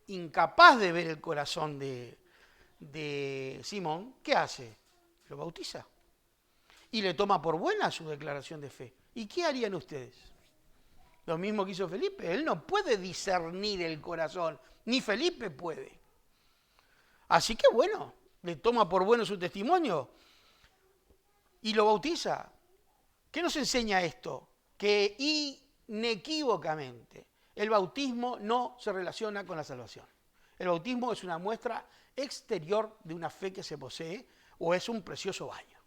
incapaz de ver el corazón de Simón, ¿qué hace? Lo bautiza. Y le toma por buena su declaración de fe. ¿Y qué harían ustedes? Lo mismo que hizo Felipe. Él no puede discernir el corazón, ni Felipe puede. Así que bueno, le toma por bueno su testimonio y lo bautiza. ¿Qué nos enseña esto? Que inequívocamente el bautismo no se relaciona con la salvación. El bautismo es una muestra exterior de una fe que se posee o es un precioso baño.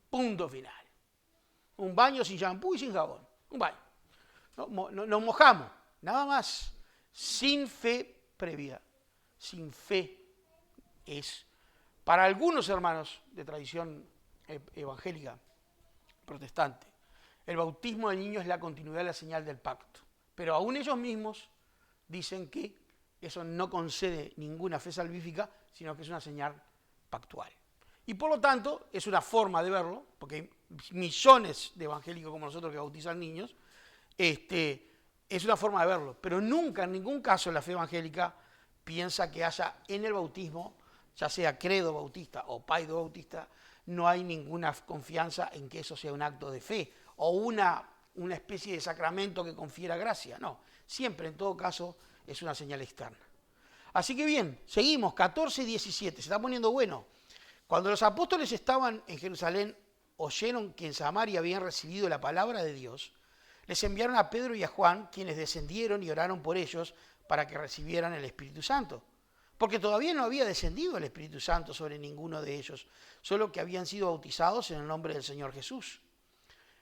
Punto final. Un baño sin champú y sin jabón. Un baño. Nos mojamos, nada más. Sin fe previa. Sin fe es, para algunos hermanos de tradición evangélica, protestante, el bautismo del niño es la continuidad de la señal del pacto. Pero aún ellos mismos dicen que eso no concede ninguna fe salvífica, sino que es una señal pactual. Y por lo tanto, es una forma de verlo, porque hay millones de evangélicos como nosotros que bautizan niños, es una forma de verlo. Pero nunca, en ningún caso, la fe evangélica piensa que haya en el bautismo, ya sea credo bautista o paido bautista, no hay ninguna confianza en que eso sea un acto de fe o una una especie de sacramento que confiera gracia. No, siempre en todo caso es una señal externa. Así que bien, seguimos, 14 y 17, se está poniendo bueno. Cuando los apóstoles estaban en Jerusalén, oyeron que en Samaria habían recibido la palabra de Dios, les enviaron a Pedro y a Juan, quienes descendieron y oraron por ellos para que recibieran el Espíritu Santo. Porque todavía no había descendido el Espíritu Santo sobre ninguno de ellos, solo que habían sido bautizados en el nombre del Señor Jesús.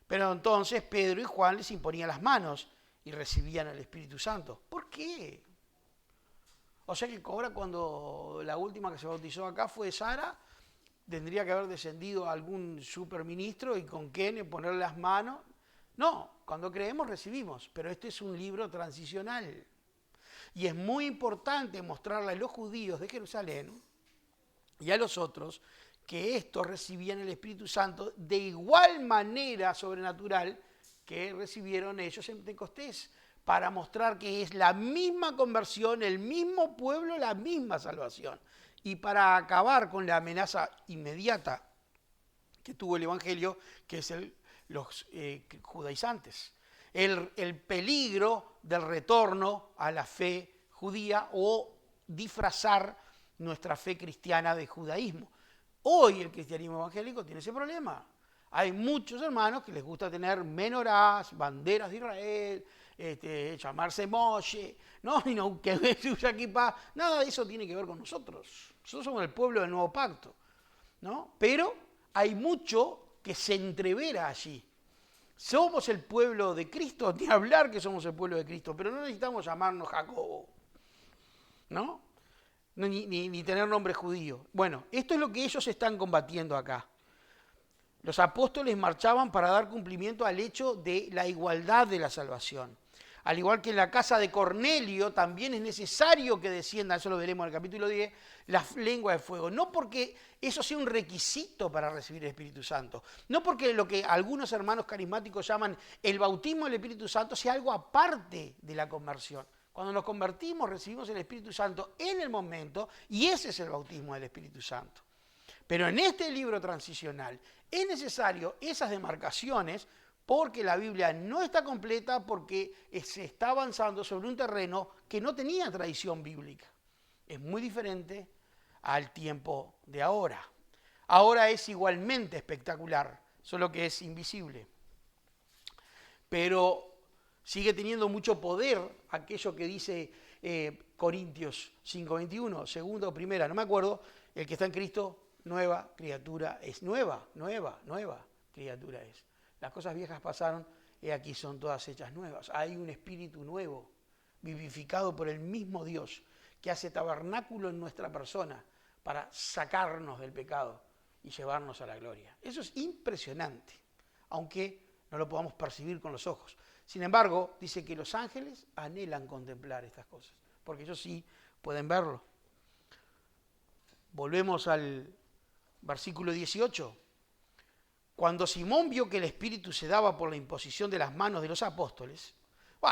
Pero entonces Pedro y Juan les imponían las manos y recibían el Espíritu Santo. ¿Por qué? O sea que ahora cuando la última que se bautizó acá fue Sara, tendría que haber descendido algún superministro y con quién ponerle las manos. No, cuando creemos recibimos, pero este es un libro transicional. Y es muy importante mostrarle a los judíos de Jerusalén y a los otros que estos recibían el Espíritu Santo de igual manera sobrenatural que recibieron ellos en Pentecostés, para mostrar que es la misma conversión, el mismo pueblo, la misma salvación. Y para acabar con la amenaza inmediata que tuvo el Evangelio, que es los judaizantes. El peligro del retorno a la fe judía o disfrazar nuestra fe cristiana de judaísmo. Hoy el cristianismo evangélico tiene ese problema. Hay muchos hermanos que les gusta tener menorás, banderas de Israel, llamarse Moshe, ¿no? Y no que se usa equipa. Nada de eso tiene que ver con nosotros. Nosotros somos el pueblo del nuevo pacto, ¿no? Pero hay mucho que se entrevera allí. Somos el pueblo de Cristo, ni hablar que somos el pueblo de Cristo, pero no necesitamos llamarnos Jacobo, ¿no? Ni tener nombre judío. Bueno, esto es lo que ellos están combatiendo acá. Los apóstoles marchaban para dar cumplimiento al hecho de la igualdad de la salvación. Al igual que en la casa de Cornelio, también es necesario que desciendan, eso lo veremos en el capítulo 10, las lenguas de fuego. No porque eso sea un requisito para recibir el Espíritu Santo. No porque lo que algunos hermanos carismáticos llaman el bautismo del Espíritu Santo sea algo aparte de la conversión. Cuando nos convertimos recibimos el Espíritu Santo en el momento y ese es el bautismo del Espíritu Santo. Pero en este libro transicional es necesario esas demarcaciones porque la Biblia no está completa, porque se está avanzando sobre un terreno que no tenía tradición bíblica. Es muy diferente al tiempo de ahora. Ahora es igualmente espectacular, solo que es invisible. Pero sigue teniendo mucho poder aquello que dice Corintios 5:21, segunda o primera, no me acuerdo, el que está en Cristo, nueva criatura es. Nueva criatura es. Las cosas viejas pasaron, y aquí son todas hechas nuevas. Hay un espíritu nuevo, vivificado por el mismo Dios, que hace tabernáculo en nuestra persona para sacarnos del pecado y llevarnos a la gloria. Eso es impresionante, aunque no lo podamos percibir con los ojos. Sin embargo, dice que los ángeles anhelan contemplar estas cosas, porque ellos sí pueden verlo. Volvemos al versículo 18. Cuando Simón vio que el Espíritu se daba por la imposición de las manos de los apóstoles,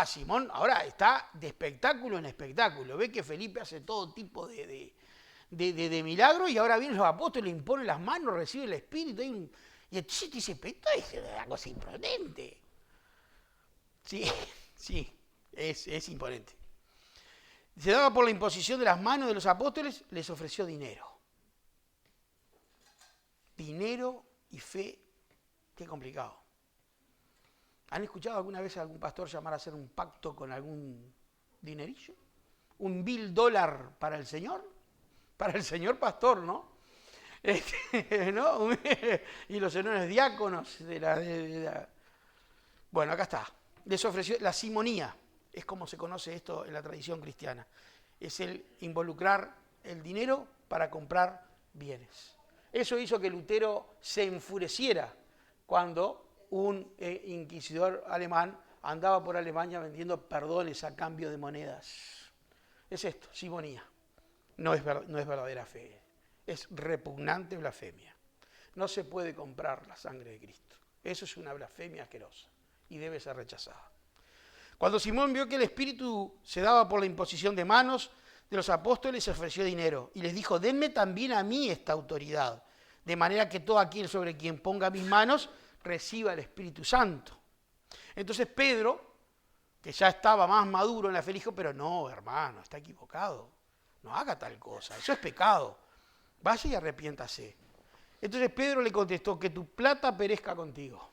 Simón ahora está de espectáculo en espectáculo. Ve que Felipe hace todo tipo de milagros y ahora vienen los apóstoles, le imponen las manos, recibe el Espíritu. Y entonces dice, esto es una cosa imponente. Sí, es imponente. Se daba por la imposición de las manos de los apóstoles, les ofreció dinero. Dinero y fe. Qué complicado. ¿Han escuchado alguna vez a algún pastor llamar a hacer un pacto con algún dinerillo? ¿Un $1.000 para el Señor? Para el señor pastor, ¿no? ¿No? Y los señores diáconos Bueno, acá está. Les ofreció la simonía. Es como se conoce esto en la tradición cristiana. Es el involucrar el dinero para comprar bienes. Eso hizo que Lutero se enfureciera cuando un inquisidor alemán andaba por Alemania vendiendo perdones a cambio de monedas. Es esto, simonía. No es verdadera fe, es repugnante blasfemia. No se puede comprar la sangre de Cristo. Eso es una blasfemia asquerosa y debe ser rechazada. Cuando Simón vio que el Espíritu se daba por la imposición de manos de los apóstoles, se ofreció dinero y les dijo, denme también a mí esta autoridad, de manera que todo aquel sobre quien ponga mis manos reciba el Espíritu Santo. Entonces Pedro, que ya estaba más maduro en la fe, dijo, pero no, hermano, está equivocado. No haga tal cosa, eso es pecado. Vaya y arrepiéntase. Entonces Pedro le contestó, que tu plata perezca contigo.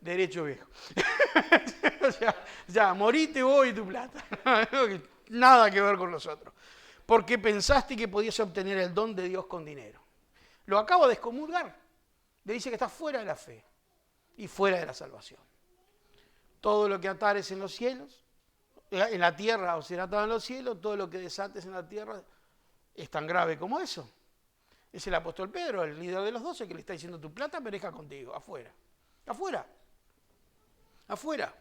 Derecho viejo. ya, morite vos y tu plata. Nada que ver con nosotros. Porque pensaste que podías obtener el don de Dios con dinero. Lo acabo de excomulgar. Le dice que está fuera de la fe y fuera de la salvación. Todo lo que atares en los cielos, en la tierra o será atado en los cielos, todo lo que desates en la tierra es tan grave como eso. Es el apóstol Pedro, el líder de los 12, que le está diciendo, tu plata perezca contigo, afuera. Afuera. Afuera.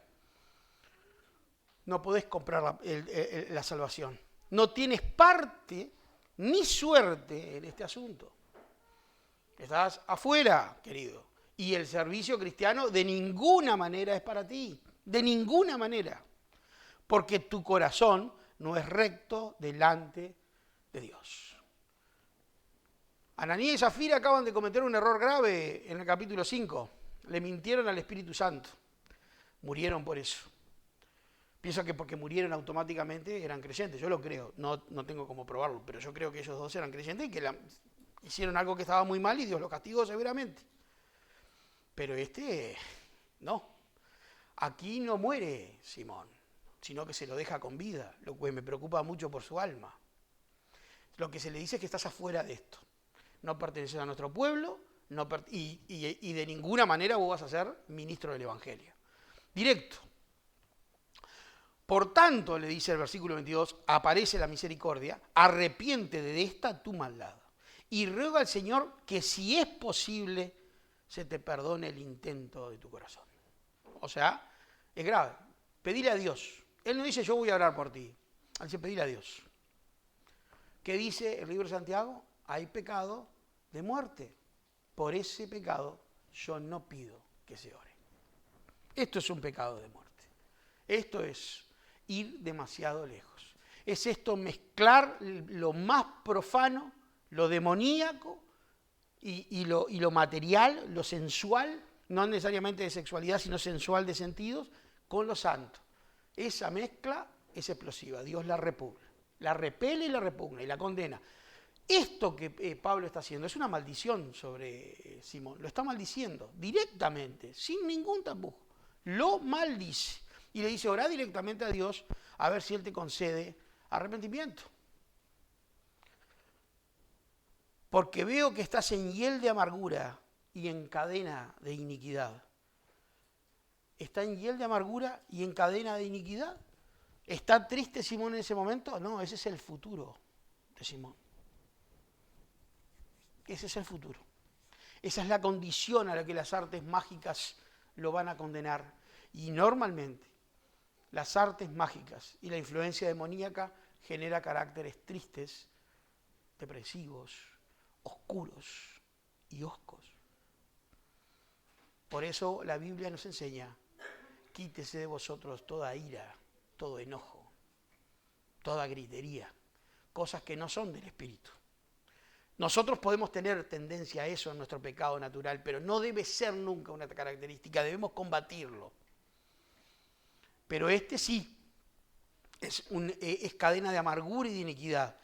No podés comprar la salvación. No tienes parte ni suerte en este asunto. Estás afuera, querido. Y el servicio cristiano de ninguna manera es para ti. De ninguna manera. Porque tu corazón no es recto delante de Dios. Ananías y Zafira acaban de cometer un error grave en el capítulo 5. Le mintieron al Espíritu Santo. Murieron por eso. Pienso que porque murieron automáticamente eran creyentes. Yo lo creo. No tengo cómo probarlo, pero yo creo que ellos dos eran creyentes y que hicieron algo que estaba muy mal y Dios los castigó severamente. Pero no. Aquí no muere Simón, sino que se lo deja con vida, lo cual me preocupa mucho por su alma. Lo que se le dice es que estás afuera de esto. No perteneces a nuestro pueblo y de ninguna manera vos vas a ser ministro del Evangelio. Directo. Por tanto, le dice el versículo 22, aparece la misericordia, arrepiente de esta tu maldad y ruega al Señor que si es posible se te perdone el intento de tu corazón. O sea, es grave. Pedile a Dios. Él no dice yo voy a orar por ti. Él dice pedile a Dios. ¿Qué dice el libro de Santiago? Hay pecado de muerte. Por ese pecado yo no pido que se ore. Esto es un pecado de muerte. Esto es ir demasiado lejos. Es esto mezclar lo más profano, lo demoníaco y lo material, lo sensual, no necesariamente de sexualidad, sino sensual de sentidos, con lo santo. Esa mezcla es explosiva. Dios la repugna. La repele y la repugna y la condena. Esto que Pablo está haciendo es una maldición sobre Simón. Lo está maldiciendo directamente, sin ningún tapujo. Lo maldice. Y le dice, orá directamente a Dios a ver si Él te concede arrepentimiento. Porque veo que estás en hiel de amargura y en cadena de iniquidad. ¿Está en hiel de amargura y en cadena de iniquidad? ¿Está triste Simón en ese momento? No, ese es el futuro de Simón. Ese es el futuro. Esa es la condición a la que las artes mágicas lo van a condenar. Y normalmente las artes mágicas y la influencia demoníaca genera caracteres tristes, depresivos, oscuros y hoscos. Por eso la Biblia nos enseña, quítese de vosotros toda ira, todo enojo, toda gritería, cosas que no son del Espíritu. Nosotros podemos tener tendencia a eso en nuestro pecado natural, pero no debe ser nunca una característica, debemos combatirlo. Pero sí, es cadena de amargura y de iniquidad.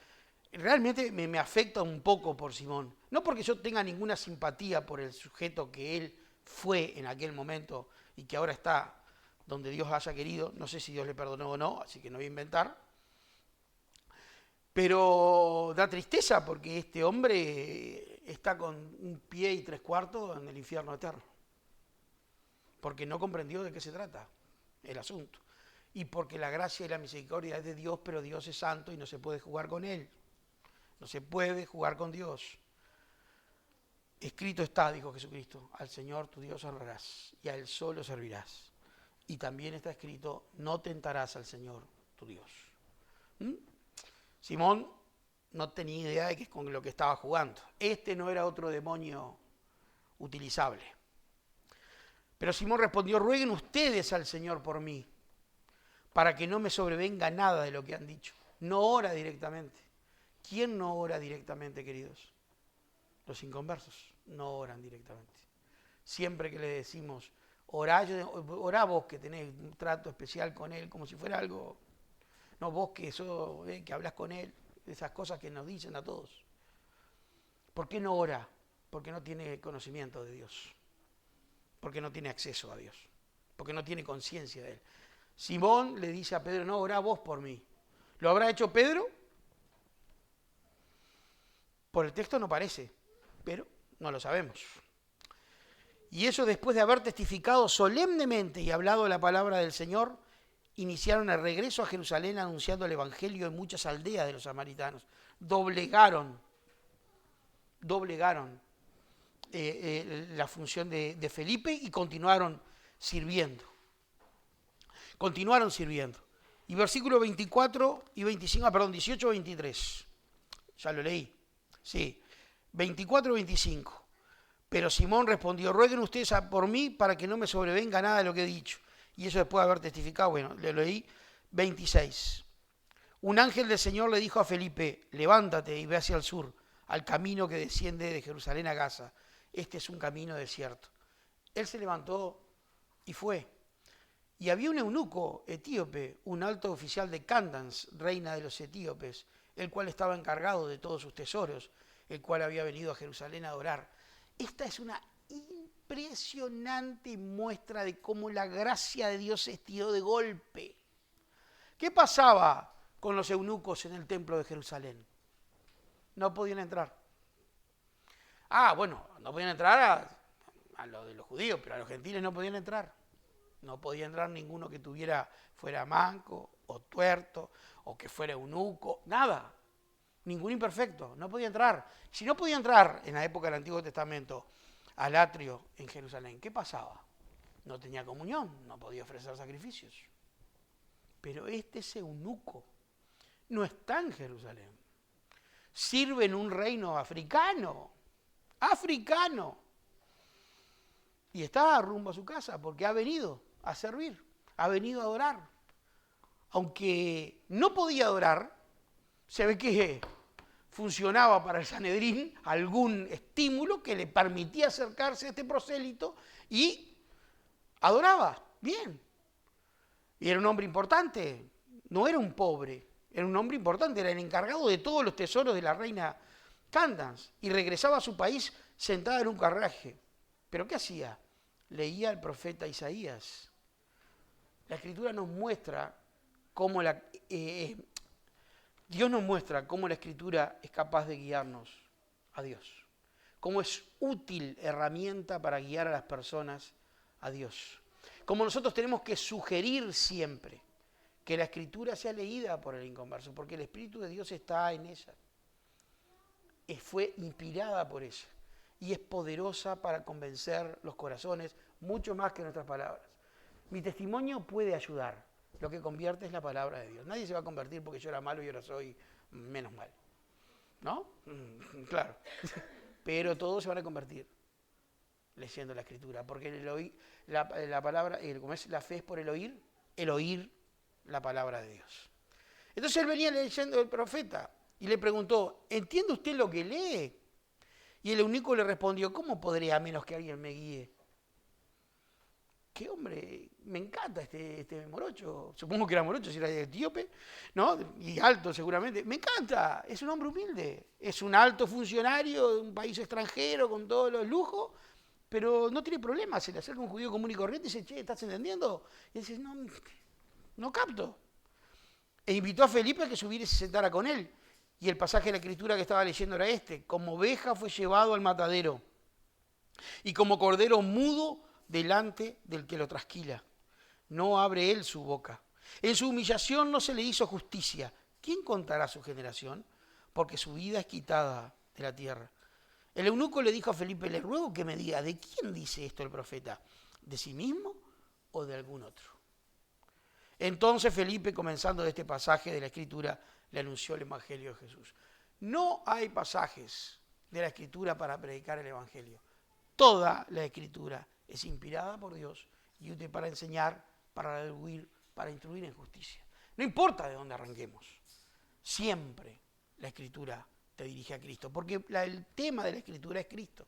Realmente me afecta un poco por Simón. No porque yo tenga ninguna simpatía por el sujeto que él fue en aquel momento y que ahora está donde Dios haya querido. No sé si Dios le perdonó o no, así que no voy a inventar. Pero da tristeza porque este hombre está con un pie y 3/4 en el infierno eterno. Porque no comprendió de qué se trata el asunto. Y porque la gracia y la misericordia es de Dios, pero Dios es santo y no se puede jugar con Él. No se puede jugar con Dios. Escrito está, dijo Jesucristo, al Señor tu Dios honrarás y a Él solo servirás. Y también está escrito, no tentarás al Señor tu Dios. Simón no tenía idea de qué es con lo que estaba jugando. Este no era otro demonio utilizable. Pero Simón respondió, rueguen ustedes al Señor por mí, para que no me sobrevenga nada de lo que han dicho. No ora directamente. ¿Quién no ora directamente, queridos? Los inconversos no oran directamente. Siempre que le decimos, orá vos que tenés un trato especial con él, como si fuera algo, no vos que hablás con él, esas cosas que nos dicen a todos. ¿Por qué no ora? Porque no tiene conocimiento de Dios, porque no tiene acceso a Dios, porque no tiene conciencia de él. Simón le dice a Pedro, no, orá vos por mí. ¿Lo habrá hecho Pedro? Por el texto no parece, pero no lo sabemos. Y eso después de haber testificado solemnemente y hablado la palabra del Señor, iniciaron el regreso a Jerusalén anunciando el Evangelio en muchas aldeas de los samaritanos. Doblegaron la función de Felipe y continuaron sirviendo. Y versículos 24 y 25, 18 y 23. Ya lo leí. Sí, 24 y 25. Pero Simón respondió, rueguen ustedes por mí para que no me sobrevenga nada de lo que he dicho. Y eso después de haber testificado, bueno, le leí 26. Un ángel del Señor le dijo a Felipe, levántate y ve hacia el sur, al camino que desciende de Jerusalén a Gaza. Este es un camino desierto. Él se levantó y fue. Y había un eunuco etíope, un alto oficial de Candans, reina de los etíopes, el cual estaba encargado de todos sus tesoros, el cual había venido a Jerusalén a adorar. Esta es una impresionante muestra de cómo la gracia de Dios se estiró de golpe. ¿Qué pasaba con los eunucos en el templo de Jerusalén? No podían entrar. Bueno, no podían entrar a lo de los judíos, pero a los gentiles no podían entrar. No podía entrar ninguno que fuera manco o tuerto o que fuera eunuco, nada. Ningún imperfecto, no podía entrar. Si no podía entrar en la época del Antiguo Testamento al atrio en Jerusalén, ¿qué pasaba? No tenía comunión, no podía ofrecer sacrificios. Pero este eunuco no está en Jerusalén. Sirve en un reino africano. Y está rumbo a su casa porque ha venido a servir, ha venido a adorar. Aunque no podía adorar, se ve que funcionaba para el Sanedrín algún estímulo que le permitía acercarse a este prosélito y adoraba, bien. Y era un hombre importante, no era un pobre, era un hombre importante, era el encargado de todos los tesoros de la reina Candans y regresaba a su país sentada en un carruaje. ¿Pero qué hacía? Leía al profeta Isaías. La Escritura nos muestra cómo Dios nos muestra cómo la Escritura es capaz de guiarnos a Dios. Cómo es útil herramienta para guiar a las personas a Dios. Cómo nosotros tenemos que sugerir siempre que la Escritura sea leída por el inconverso, porque el Espíritu de Dios está en ella. Fue inspirada por ella y es poderosa para convencer los corazones mucho más que nuestras palabras. Mi testimonio puede ayudar. Lo que convierte es la palabra de Dios. Nadie se va a convertir porque yo era malo y ahora soy menos mal. ¿No? Claro. Pero todos se van a convertir leyendo la Escritura. Porque la palabra, como es la fe es por el oír la palabra de Dios. Entonces él venía leyendo el profeta y le preguntó, ¿entiende usted lo que lee? Y el eunuco le respondió, ¿cómo podré a menos que alguien me guíe? Qué hombre, me encanta este morocho. Supongo que era morocho si era etíope, ¿no? Y alto seguramente. Me encanta, es un hombre humilde. Es un alto funcionario de un país extranjero con todos los lujos, pero no tiene problema. Se le acerca un judío común y corriente y dice, che, ¿estás entendiendo? Y dice, no capto. E invitó a Felipe a que subiera y se sentara con él. Y el pasaje de la Escritura que estaba leyendo era este. Como oveja fue llevado al matadero y como cordero mudo delante del que lo trasquila. No abre él su boca. En su humillación no se le hizo justicia. ¿Quién contará su generación? Porque su vida es quitada de la tierra. El eunuco le dijo a Felipe, le ruego que me diga, ¿de quién dice esto el profeta? ¿De sí mismo o de algún otro? Entonces Felipe, comenzando de este pasaje de la Escritura, le anunció el Evangelio de Jesús. No hay pasajes de la Escritura para predicar el Evangelio. Toda la Escritura es inspirada por Dios y útil para enseñar, para redarguir, para instruir en justicia. No importa de dónde arranquemos, siempre la Escritura te dirige a Cristo, porque el tema de la Escritura es Cristo.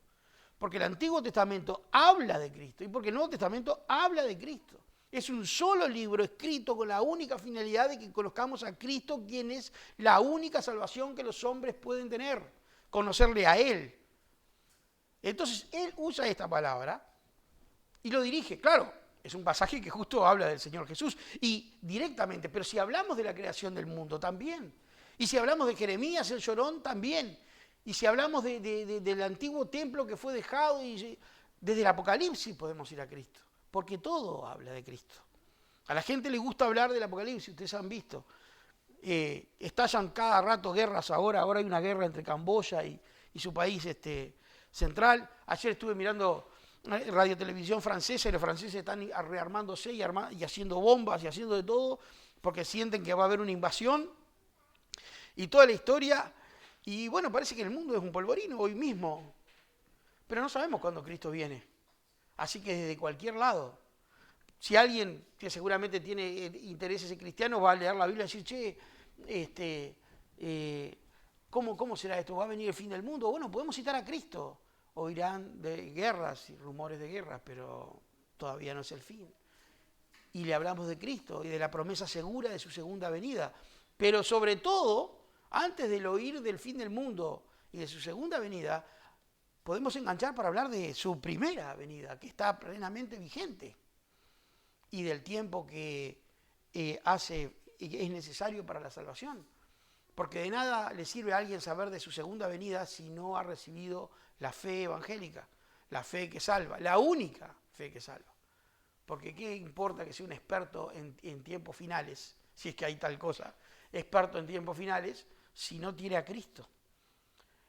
Porque el Antiguo Testamento habla de Cristo y porque el Nuevo Testamento habla de Cristo. Es un solo libro escrito con la única finalidad de que conozcamos a Cristo, quien es la única salvación que los hombres pueden tener, conocerle a Él. Entonces, Él usa esta palabra y lo dirige. Claro, es un pasaje que justo habla del Señor Jesús y directamente, pero si hablamos de la creación del mundo también, y si hablamos de Jeremías el llorón también, y si hablamos del antiguo templo que fue dejado, y desde el Apocalipsis podemos ir a Cristo, porque todo habla de Cristo. A la gente le gusta hablar del Apocalipsis, ustedes han visto. Estallan cada rato guerras ahora hay una guerra entre Camboya y su país central. Ayer estuve mirando radio televisión francesa y los franceses están rearmándose y haciendo bombas y haciendo de todo porque sienten que va a haber una invasión y toda la historia. Y bueno, parece que el mundo es un polvorino hoy mismo, pero no sabemos cuándo Cristo viene. Así que desde cualquier lado, si alguien que seguramente tiene intereses cristianos va a leer la Biblia y decir, ¿cómo será esto? ¿Va a venir el fin del mundo? Bueno, podemos citar a Cristo. Oirán de guerras y rumores de guerras, pero todavía no es el fin. Y le hablamos de Cristo y de la promesa segura de su segunda venida. Pero sobre todo, antes del oír del fin del mundo y de su segunda venida, podemos enganchar para hablar de su primera venida, que está plenamente vigente, y del tiempo que es necesario para la salvación. Porque de nada le sirve a alguien saber de su segunda venida si no ha recibido la fe evangélica, la fe que salva, la única fe que salva. Porque qué importa que sea un experto en tiempos finales, si es que hay tal cosa, experto en tiempos finales, si no tiene a Cristo.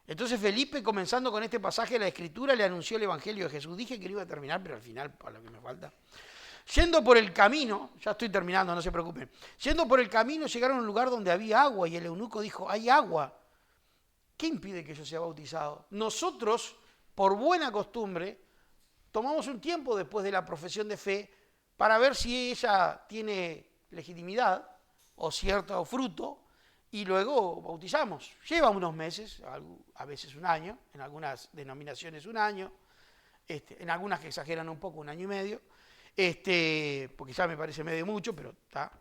Entonces Felipe, comenzando con este pasaje de la Escritura, le anunció el Evangelio de Jesús. Dije que lo iba a terminar, pero al final, para lo que me falta. Yendo por el camino, ya estoy terminando, no se preocupen. Yendo por el camino llegaron a un lugar donde había agua y el eunuco dijo, hay agua. ¿Qué impide que yo sea bautizado? Nosotros, por buena costumbre, tomamos un tiempo después de la profesión de fe para ver si ella tiene legitimidad o cierto fruto y luego bautizamos. Lleva unos meses, a veces un año, en algunas denominaciones un año, en algunas que exageran un poco, 1 año y medio, porque ya me parece medio mucho, pero está.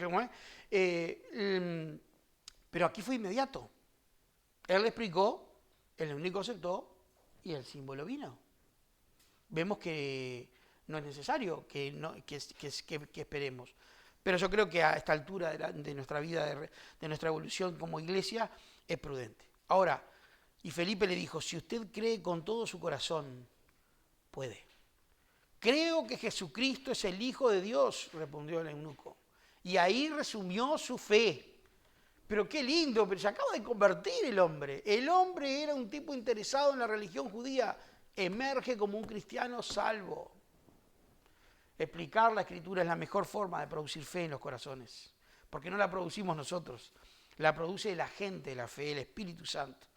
¿Cómo es? Pero aquí fue inmediato. Él le explicó, el único aceptó y el símbolo vino. Vemos que no es necesario que esperemos. Pero yo creo que a esta altura de nuestra vida, de nuestra evolución como iglesia, es prudente. Ahora, y Felipe le dijo, si usted cree con todo su corazón, puede. Creo que Jesucristo es el Hijo de Dios, respondió el eunuco. Y ahí resumió su fe. Pero qué lindo, pero se acaba de convertir el hombre. El hombre era un tipo interesado en la religión judía. Emerge como un cristiano salvo. Explicar la Escritura es la mejor forma de producir fe en los corazones. Porque no la producimos nosotros. La produce la gente, la fe, el Espíritu Santo.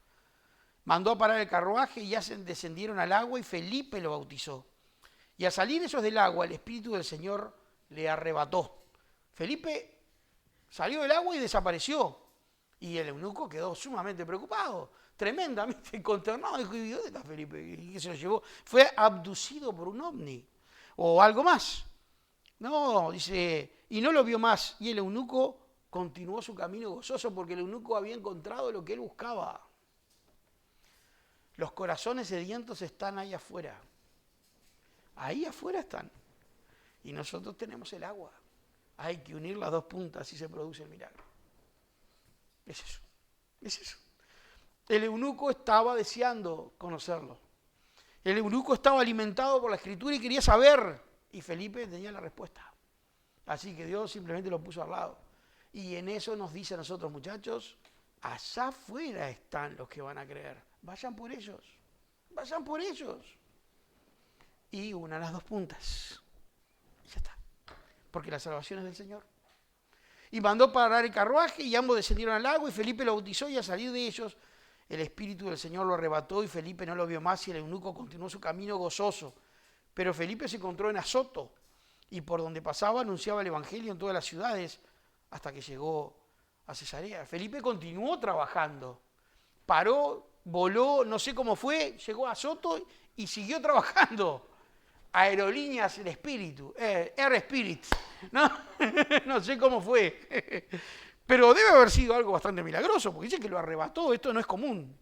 Mandó a parar el carruaje y ya descendieron al agua y Felipe lo bautizó. Y al salir ellos del agua, el Espíritu del Señor le arrebató. Felipe salió del agua y desapareció. Y el eunuco quedó sumamente preocupado, tremendamente consternado. Dijo, ¿y dónde está Felipe? ¿Y qué se lo llevó? Fue abducido por un ovni o algo más. No, dice, y no lo vio más. Y el eunuco continuó su camino gozoso porque el eunuco había encontrado lo que él buscaba. Los corazones sedientos están ahí afuera. Ahí afuera están. Y nosotros tenemos el agua. Hay que unir las dos puntas y se produce el milagro. Es eso. Es eso. El eunuco estaba deseando conocerlo. El eunuco estaba alimentado por la Escritura y quería saber. Y Felipe tenía la respuesta. Así que Dios simplemente lo puso al lado. Y en eso nos dice a nosotros, muchachos, allá afuera están los que van a creer. Vayan por ellos. Vayan por ellos. Y una a las dos puntas. Y ya está. Porque la salvación es del Señor. Y mandó parar el carruaje y ambos descendieron al agua y Felipe lo bautizó y al salir de ellos el Espíritu del Señor lo arrebató y Felipe no lo vio más y el eunuco continuó su camino gozoso. Pero Felipe se encontró en Azoto y por donde pasaba anunciaba el Evangelio en todas las ciudades hasta que llegó a Cesarea. Felipe continuó trabajando. Paró voló, no sé cómo fue, llegó a Soto y siguió trabajando. Aerolíneas El Espíritu, Air Spirit, ¿no? No sé cómo fue. Pero debe haber sido algo bastante milagroso, porque dice que lo arrebató, esto no es común.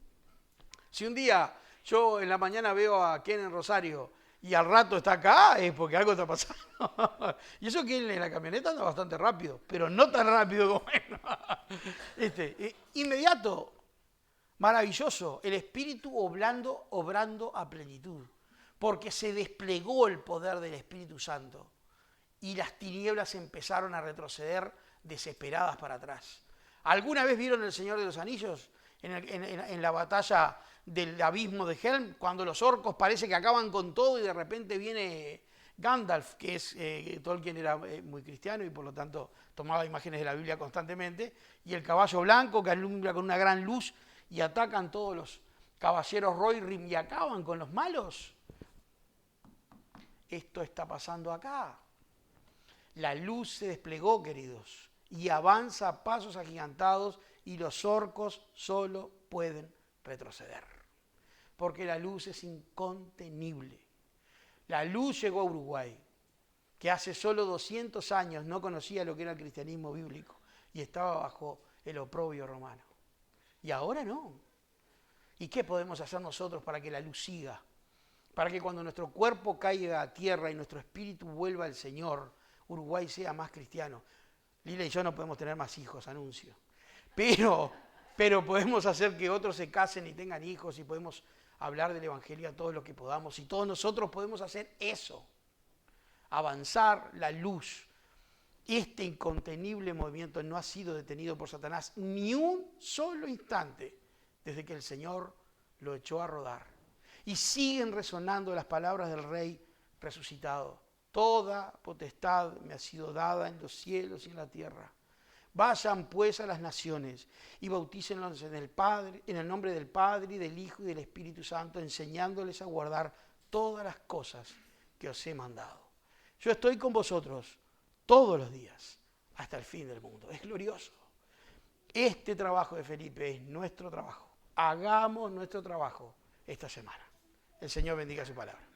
Si un día yo en la mañana veo a Ken en Rosario y al rato está acá, es porque algo está pasando. Y eso que él en la camioneta anda bastante rápido, pero no tan rápido como él. Inmediato, maravilloso, el Espíritu obrando a plenitud, porque se desplegó el poder del Espíritu Santo y las tinieblas empezaron a retroceder desesperadas para atrás. ¿Alguna vez vieron El Señor de los Anillos en la batalla del abismo de Helm, cuando los orcos parece que acaban con todo y de repente viene Gandalf, que es Tolkien era muy cristiano y por lo tanto tomaba imágenes de la Biblia constantemente, y el caballo blanco que alumbra con una gran luz y atacan todos los caballeros Rohirrim y acaban con los malos? Esto está pasando acá. La luz se desplegó, queridos, y avanza a pasos agigantados y los orcos solo pueden retroceder, porque la luz es incontenible. La luz llegó a Uruguay, que hace solo 200 años no conocía lo que era el cristianismo bíblico y estaba bajo el oprobio romano. Y ahora no. ¿Y qué podemos hacer nosotros para que la luz siga? Para que cuando nuestro cuerpo caiga a tierra y nuestro espíritu vuelva al Señor, Uruguay sea más cristiano. Lila y yo no podemos tener más hijos, anuncio. Pero podemos hacer que otros se casen y tengan hijos y podemos hablar del Evangelio a todos los que podamos y todos nosotros podemos hacer eso, avanzar la luz. Este incontenible movimiento no ha sido detenido por Satanás ni un solo instante desde que el Señor lo echó a rodar. Y siguen resonando las palabras del Rey resucitado. Toda potestad me ha sido dada en los cielos y en la tierra. Vayan pues a las naciones y bautícenlos en el nombre del Padre, y del Hijo y del Espíritu Santo, enseñándoles a guardar todas las cosas que os he mandado. Yo estoy con vosotros todos los días hasta el fin del mundo. Es glorioso. Este trabajo de Felipe es nuestro trabajo. Hagamos nuestro trabajo esta semana. El Señor bendiga su palabra.